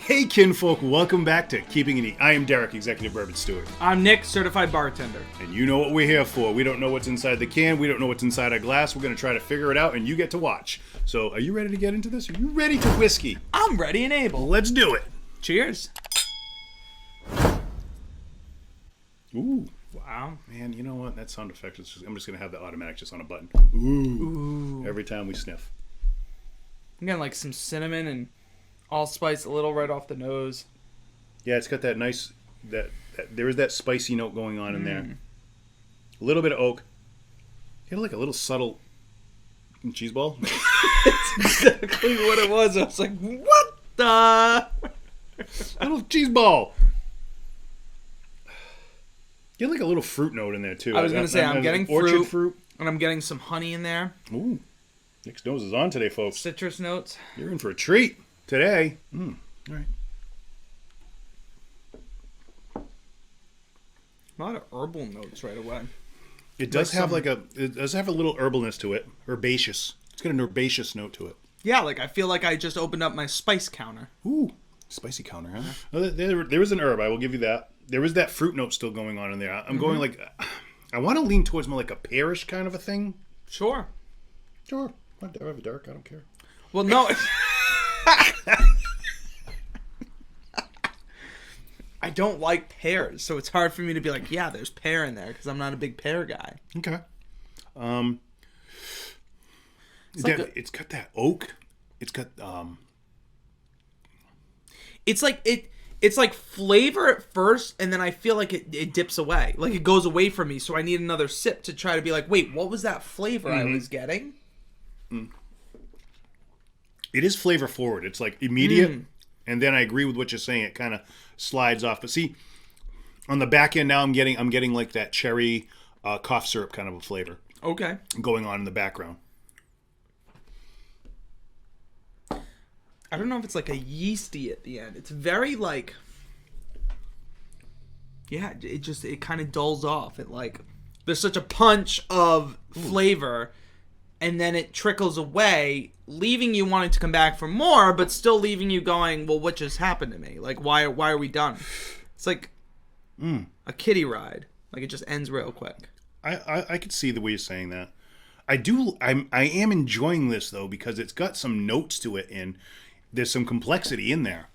Hey kinfolk, welcome back to Keeping It Neat. I am Derek, Executive Bourbon Steward. I'm Nick, Certified Bartender. And you know what we're here for. We don't know what's inside the can, we don't know what's inside our glass. We're going to try to figure it out and you get to watch. So are you ready to get into this? Are you ready to whiskey? I'm ready and able. Let's do it. Cheers. Ooh. Wow. Man, you know what? That sound effect, I'm just going to have the automatic just on a button. Ooh. Every time we sniff. I'm getting like some cinnamon and allspice a little right off the nose. Yeah, it's got that nice, there is that spicy note going on in there. A little bit of oak. You had like a little subtle cheese ball. That's exactly what it was. I was like, what the? Little cheese ball. You had like a little fruit note in there too. I was going to say, I'm getting orchard fruit. And I'm getting some honey in there. Ooh. Nick's nose is on today, folks. Citrus notes. You're in for a treat today. All right. A lot of herbal notes right away. It does have it does have a little herbalness to it. Herbaceous. It's got an herbaceous note to it. Yeah, like I feel like I just opened up my spice counter. Ooh, spicy counter, huh? Well, there is an herb. I will give you that. There is that fruit note still going on in there. I'm going like, I want to lean towards more like a pearish kind of a thing. Sure. Sure. Whatever, Derek. I don't care. Well, no. I don't like pears, so it's hard for me to be like, yeah, there's pear in there, because I'm not a big pear guy. Okay. It's got that oak. It's got It's like flavor at first, and then I feel like it dips away. Like it goes away from me, so I need another sip to try to be like, wait, what was that flavor I was getting? It is flavor forward. It's like immediate, and then I agree with what you're saying. It kind of slides off. But see, on the back end now, I'm getting like that cherry cough syrup kind of a flavor. Okay. Going on in the background. I don't know if it's like a yeasty at the end. It's very like, yeah, it kind of dulls off. It like, there's such a punch of flavor, and then it trickles away, leaving you wanting to come back for more, but still leaving you going, well, what just happened to me? Like, why are we done? It's like a kiddie ride. Like, it just ends real quick. I could see the way you're saying that. I am enjoying this, though, because it's got some notes to it, and there's some complexity in there.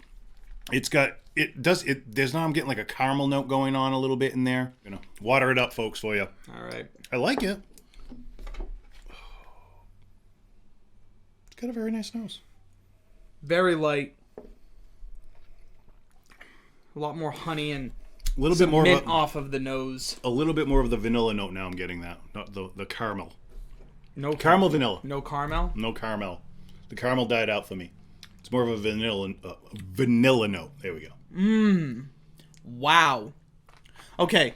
There's now I'm getting like a caramel note going on a little bit in there. You know, water it up, folks, for you. All right. I like it. It's got a very nice nose. Very light. A lot more honey and a little bit more mint off of the nose. A little bit more of the vanilla note now. I'm getting that. Not the caramel. No caramel vanilla. No caramel. No caramel. The caramel died out for me. It's more of a vanilla note. There we go. Wow. Okay,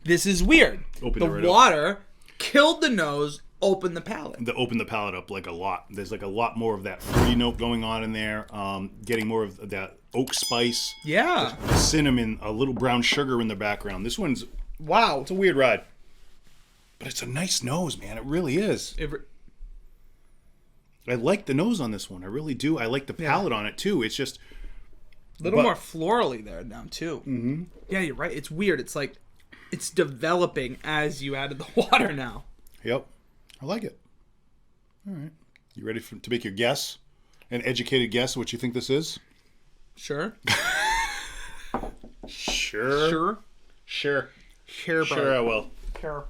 this is weird. The water killed the nose, opened the palate. Opened the palate up like a lot. There's like a lot more of that fruity note going on in there. Getting more of that oak spice. Yeah. Cinnamon, a little brown sugar in the background. This one's, wow. It's a weird ride. But it's a nice nose, man. It really is. I like the nose on this one. I really do. I like the palate on it, too. It's just a little more florally there now, too. Mm-hmm. Yeah, you're right. It's weird. It's like it's developing as you added the water now. Yep. I like it. All right. You ready to make your guess? An educated guess what you think this is? Sure. Sure. Sure, I will. Sure.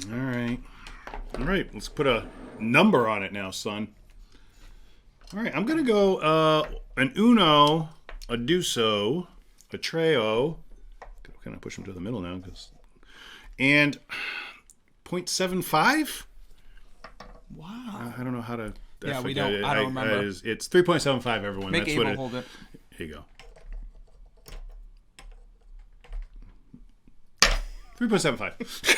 No. All right. Let's put a number on it now, son. All right. I'm going to go an uno, a duso, a treo. Kind of push them to the middle now. And 0.75? Wow. I don't know how to... I don't remember. It's 3.75, everyone. Make Abel hold it. Here you go. 3.75.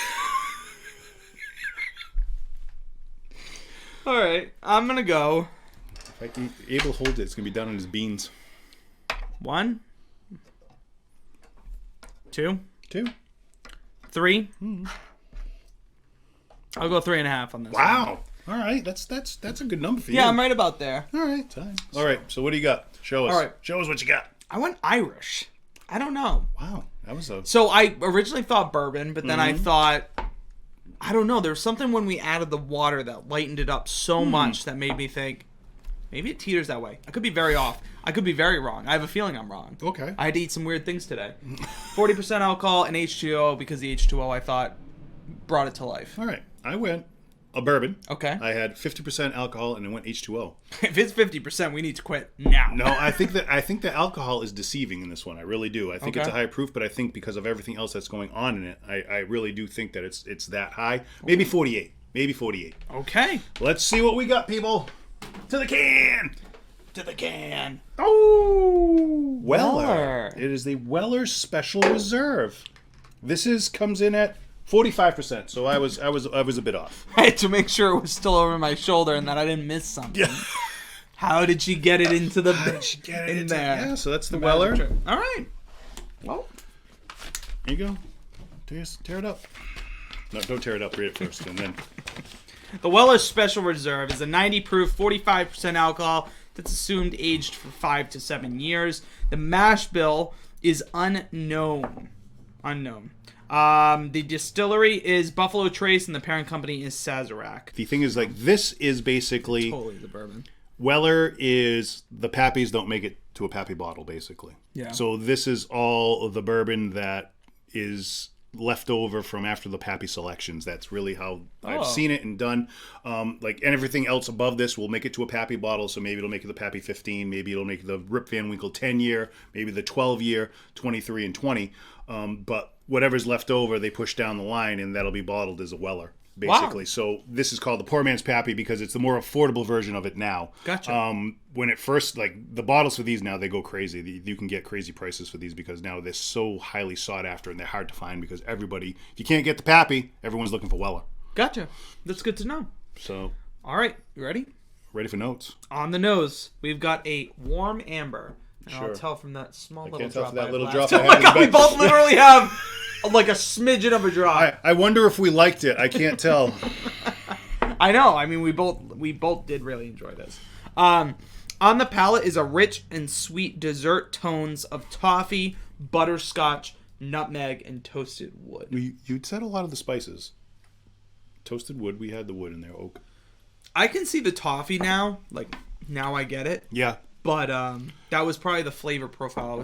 All right, I'm gonna go. If I can Abel hold it, it's gonna be down on his beans. 1, 2, 3. I'll go 3.5 on this. Wow. All right, that's a good number for you. Yeah, I'm right about there. All right, time. All right, so what do you got? Show us. All right. Show us what you got. I went Irish. I don't know. Wow. That was a... So I originally thought bourbon, but then I thought, I don't know. There was something when we added the water that lightened it up so much that made me think, maybe it teeters that way. I could be very off. I could be very wrong. I have a feeling I'm wrong. Okay. I had to eat some weird things today. 40% alcohol and H2O because the H2O I thought brought it to life. All right. I went a bourbon. Okay. I had 50% alcohol and it went H2O. If it's 50%, we need to quit now. No, I think the alcohol is deceiving in this one. I really do. I think it's a high proof, but I think because of everything else that's going on in it, I really do think that it's that high. Maybe 48. Maybe 48. Okay. Let's see what we got, people. To the can. To the can. Oh, Weller. Weller. It is the Weller Special Reserve. This comes in at 45%. So I was a bit off. I had to make sure it was still over my shoulder and that I didn't miss something. Yeah. How did she get it into the in there? Yeah, so that's the Weller. All right. Well, here you go. Tear it up. No, don't tear it up. Read it first, and then. The Weller Special Reserve is a 90 proof, 45% alcohol that's assumed aged for 5 to 7 years. The mash bill is unknown. The distillery is Buffalo Trace, and the parent company is Sazerac. The thing is, like, this is basically Totally the bourbon. Weller is the Pappies don't make it to a Pappy bottle, basically. Yeah. So this is all of the bourbon that is left over from after the Pappy selections. That's really how I've seen it and done. And everything else above this will make it to a Pappy bottle. So maybe it'll make it the Pappy 15. Maybe it'll make it the Rip Van Winkle 10 year. Maybe the 12 year, 23 and 20. But whatever's left over, they push down the line, and that'll be bottled as a Weller, basically. Wow. So this is called the poor man's Pappy because it's the more affordable version of it now. Gotcha. When it first, the bottles for these now, they go crazy. You can get crazy prices for these because now they're so highly sought after and they're hard to find because everybody, if you can't get the Pappy, everyone's looking for Weller. Gotcha. That's good to know. So. All right. You ready? Ready for notes. On the nose, we've got a warm amber. And sure. I'll tell from that small little can't drop. tell from that I little have drop. Oh my god, we both literally have like a smidgen of a drop. I wonder if we liked it. I can't tell. I know. I mean, we both did really enjoy this. On the palate is a rich and sweet dessert tones of toffee, butterscotch, nutmeg, and toasted wood. You'd said a lot of the spices. Toasted wood. We had the wood in there. Oak. I can see the toffee now. Like, now I get it. Yeah. But that was probably the flavor profile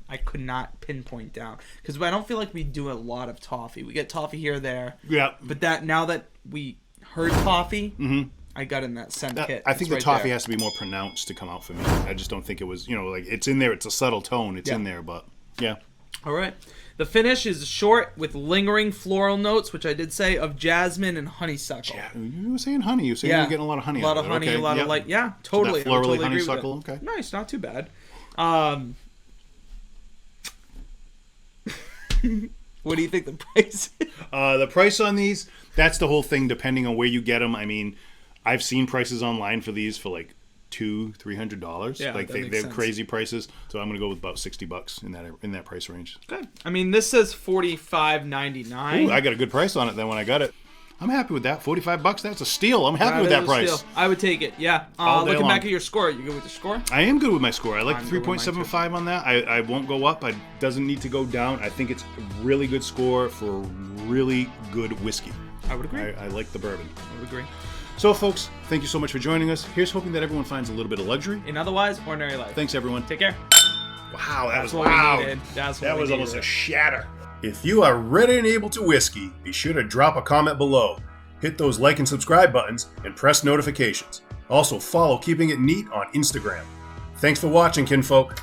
I could not pinpoint down. Because I don't feel like we do a lot of toffee. We get toffee here or there. Yeah. But now that we heard toffee, I got in that scent kit. I think the toffee has to be more pronounced to come out for me. I just don't think it was, it's in there. It's a subtle tone. It's in there, but yeah. All right. The finish is short with lingering floral notes, which I did say, of jasmine and honeysuckle. Yeah, you were saying honey. You were saying you were getting a lot of honey. A lot of honey, a lot of totally. So that florally totally honeysuckle. Okay. Nice, not too bad. What do you think the price is? The price on these, that's the whole thing, depending on where you get them. I mean, I've seen prices online for these for like $200-$300. Yeah, they're crazy prices. So I'm gonna go with about $60 in that price range. Okay. I mean, this says $45.99. Ooh, I got a good price on it then when I got it. I'm happy with that. $45. That's a steal. I'm happy with that price. Steal. I would take it. Yeah. Looking back at your score, you good with your score? I am good with my score. I like 3.75 on that. I won't go up. It doesn't need to go down. I think it's a really good score for really good whiskey. I would agree. I like the bourbon. I would agree. So, folks, thank you so much for joining us. Here's hoping that everyone finds a little bit of luxury in otherwise ordinary life. Thanks, everyone. Take care. Wow, that was what loud. we needed. That was almost a shatter. If you are ready and able to whiskey, be sure to drop a comment below. Hit those like and subscribe buttons and press notifications. Also, follow Keeping It Neat on Instagram. Thanks for watching, kinfolk.